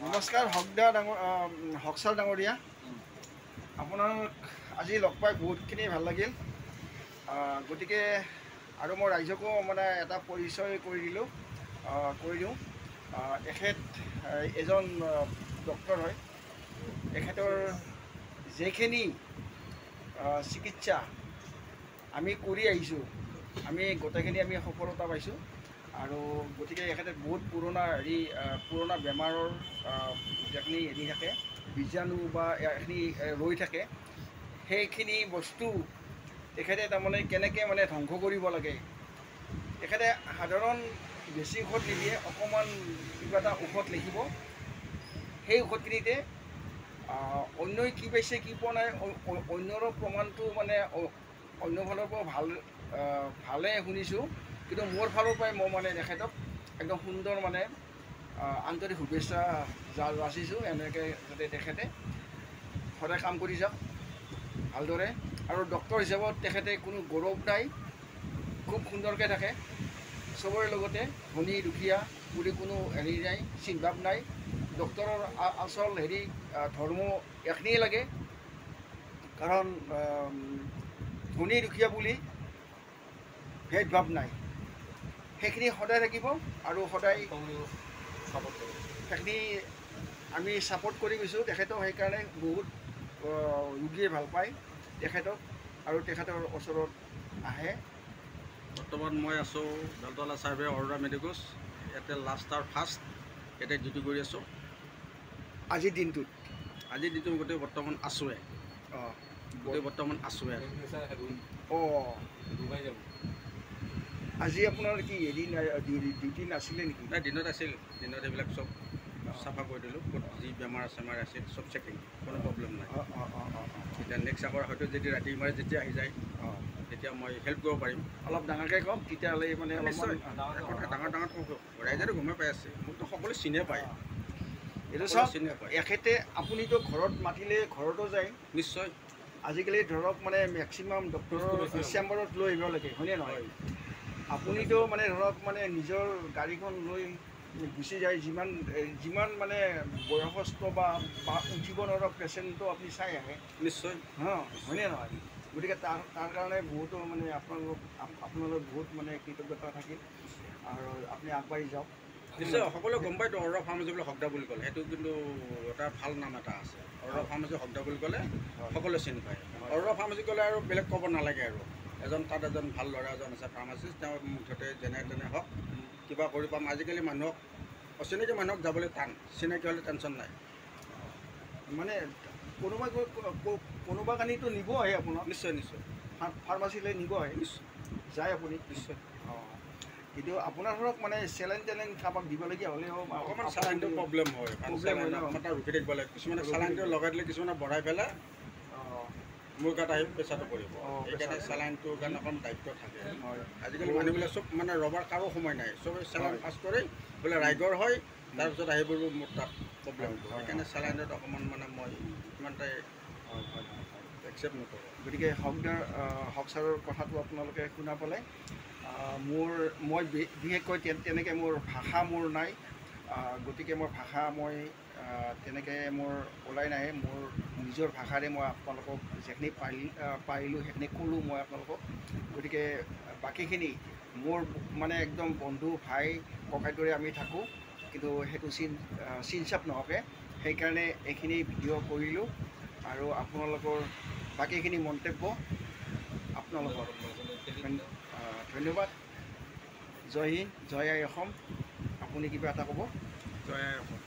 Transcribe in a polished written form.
নমস্কাৰ হকছাৰ ডাঙৰীয়া, আপোনাক আজি লগ পাই বহুতখিনি ভাল লাগিল। গতিকে আৰু মই ৰাইজকো মানে এটা পৰিচয় কৰি দিওঁ। এখেত এজন ডক্টৰ হয়। এখেতৰ যিখিনি চিকিৎসা আমি কৰি আহিছোঁ, আমি গোটেইখিনি আমি সফলতা পাইছোঁ। আৰু গতিকে এখেতে বহুত পুৰণা বেমাৰৰ যিখিনি থাকে বীজাণু বা এইখিনি ৰৈ থাকে, সেইখিনি বস্তু তেখেতে তাৰমানে কেনেকৈ মানে ধ্বংস কৰিব লাগে। তেখেতে সাধাৰণ বেছি ঔষধ নিদিয়ে, অকণমান কিবা এটা ঔষধ লিখিব। সেই ঔষধখিনিতে অন্যই কি পাইছে কি পোৱা নাই, অন্যৰ প্ৰমাণটো মানে অন্য ফালৰ পৰা ভালে শুনিছোঁ, কিন্তু মোৰ ফালৰ পৰাই মই মানে তেখেতক একদম সুন্দৰ মানে আন্তৰিক শুভেচ্ছা যাচিছোঁ। এনেকৈ যাতে তেখেতে সদায় কাম কৰি যাওক ভালদৰে। আৰু ডক্টৰ হিচাপত তেখেতে কোনো গৌৰৱ নাই, খুব সুন্দৰকৈ থাকে। চবৰে লগতে ধনী দুখীয়া বুলি কোনো হেৰি নাই, চিন্তাভাৱ নাই। ডক্টৰৰ আচল ধৰ্ম এইখিনিয়ে লাগে, কাৰণ ধনী দুখীয়া বুলি ভেদভাৱ নাই। সেইখিনি সদায় থাকিব আৰু সদায় সেইখিনি আমি ছাপোৰ্ট কৰি গৈছোঁ তেখেতক। সেইকাৰণে বহুত ৰোগীয়ে ভাল পায় তেখেতক আৰু তেখেতৰ ওচৰত আহে। বৰ্তমান মই আছোঁ বেলতলা চাৰ্ভে অৰোৰা মেডিকোজ, ইয়াতে লাষ্ট আৰু ফাৰ্ষ্ট ইয়াতে ডিউটি কৰি আছোঁ। আজিৰ দিনটোত গোটেই বৰ্তমান আছোঁৱে। বৰ্তমান আছোঁৱে। আজি আপোনাৰ কি ডিউটি নাছিলে নেকি? নাই, দিনত আছিল। দিনত এইবিলাক চব চাফা কৰি দিলোঁ। ক'ত যি বেমাৰ আছিল চব চেকিং, কোনো প্ৰব্লেম নাই। এতিয়া নেক্সট আকৌ হয়তো যদি ৰাতি মাৰে যেতিয়া আহি যায় তেতিয়া মই হেল্প কৰিব পাৰিম। অলপ ডাঙৰকৈ কওক, তেতিয়াহ'লে মানে নিশ্চয় ডাঙৰ ৰাইজেতো গমেই পাই আছে, মোকতো সকলোৱে চিনিয়ে পায়। এইটো চাওক, এখেতে আপুনিতো ঘৰত মাতিলে ঘৰতো যায়। নিশ্চয়। আজিকালি ধৰক মানে মেক্সিমাম ডক্টৰৰ চেম্বাৰত লৈ আহিব লাগে, হয়নে নহয়? আপুনিতো মানে ধৰক মানে নিজৰ গাড়ীখন লৈ গুচি যায়। যিমান মানে বয়সস্থ বা উঠিব নোৱাৰা পেচেণ্টটো আপুনি চাই আহে। নিশ্চয়। হয়নে নহয়? গতিকে তাৰ কাৰণে বহুতো মানে আপোনালোক বহুত মানে কৃতজ্ঞতা থাকিল আৰু আপুনি আগবাঢ়ি যাওক। নিশ্চয়, সকলোৱে গম পায়তো অৰোৰা ফাৰ্মাচী বুলি হকদা বুলি ক'লে, সেইটো কিন্তু এটা ভাল নাম এটা আছে। অৰোৰা ফাৰ্মাচী হকদা বুলি ক'লে সকলোৱে চিনি পায়। অৰোৰা ফাৰ্মাচী ক'লে আৰু বেলেগ ক'ব নালাগে আৰু। তাত এজন ভাল ল'ৰা এজন আছে ফাৰ্মাচিষ্ট, তেওঁ মুঠতে যেনে তেনে হওক কিবা কৰি পাম। আজিকালি মানুহক অচিনাকি মানুহক যাবলৈ টান, চিনাকি হ'লে টেনশ্যন নাই। মানে কোনোবা কানিতো নিব আহে আপোনাক? নিশ্চয়। ফাৰ্মাচীলৈ নিব আহে? নিশ্চয় যায় আপুনি? নিশ্চয়। কিন্তু আপোনাৰ ধৰক মানে চেলাইন কাৰোবাক দিবলগীয়া হ'লেও অকণমান চেলাইনটো প্ৰব্লেম হয়, অকণমান ৰখি থাকিব লাগে। কিছুমানে চেলাইনটো লগাই দিলে, কিছুমানে বঢ়াই পেলাই মোৰ গাত আহি প্ৰেছাৰটো পৰিব। সেইকাৰণে চেলাইনটোৰ কাৰণে অকণমান দায়িত্ব থাকে। আজিকালি মানুহবিলাক চব মানে ৰবাৰ কাৰো সময় নাই, চবে চেলাইন পাছ কৰি বোলে ৰাইগৰ হয়, তাৰপিছত আহি পৰিব মোৰ তাত প্ৰব্লেমটো। সেইকাৰণে চেলাইনত অকণমান মানে মই ইমানটাই একচেপ্ট নকৰোঁ। গতিকে হকছাৰৰ কথাটো আপোনালোকে শুনা পালে। মই বিশেষকৈ তেনেকৈ মোৰ ভাষা নাই। গতিকে মই তেনেকৈ মোৰ ওলাই নাহে। মোৰ নিজৰ ভাষাৰে মই আপোনালোকক যিখিনি পাৰিলোঁ সেইখিনি ক'লোঁ মই আপোনালোকক। গতিকে বাকীখিনি মোৰ মানে একদম বন্ধু ভাই ককাইৰ দৰে আমি থাকোঁ, কিন্তু সেইটো চিন-চাপ নহওকে। সেইকাৰণে এইখিনি ভিডিঅ' কৰিলোঁ আৰু আপোনালোকৰ বাকীখিনি মন্তব্য আপোনালোকৰ ধন্যবাদ। জয় হিন্দ, জয় আই অসম। আপুনি কিবা এটা ক'ব? জয় আই অসম।